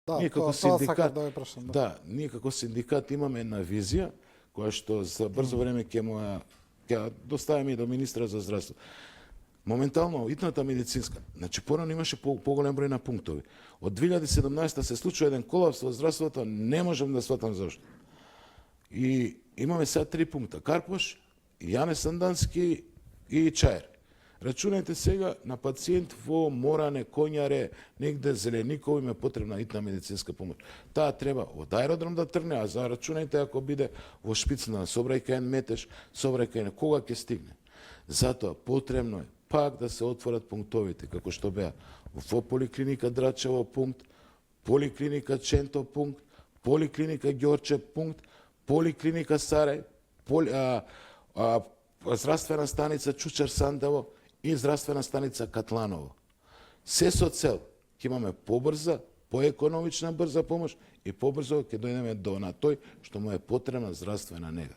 Да, ние како тоа синдикат, сакав да ве прашам, да. да, ние како синдикат имаме една визија која што за брзо време ќе доставиме и до министра за здравство. Моментално итната медицинска, значи порано имаше поголем број на пунктови. Од 2017 се случува еден колапс во здравството, не можам да сватам зашто. И имаме сега 3 пункта: Карпош, Јане Сандански и Чаер. Рачунајте сега на пациент во Моране, Коњаре, негде Зелениково им е потребна итна медицинска помош. Таа треба од аеродром да тргне, а за рачунајте ако биде во Шпицна, Собрајкаен Метеш, Собрајкаен, кога ќе стигне. Затоа потребно е пак да се отворат пунктовите, како што беа во поликлиника Драчево пункт, поликлиника Ченто пункт, поликлиника Ѓорче пункт, поликлиника Сарај, здравствена станица Чучар Сандево и здравствена станица Катланово. Се со цел ќе имаме побрза, поекономична брза помош и побрзо ќе дојдеме до на тој што му е потребна здравствена нега.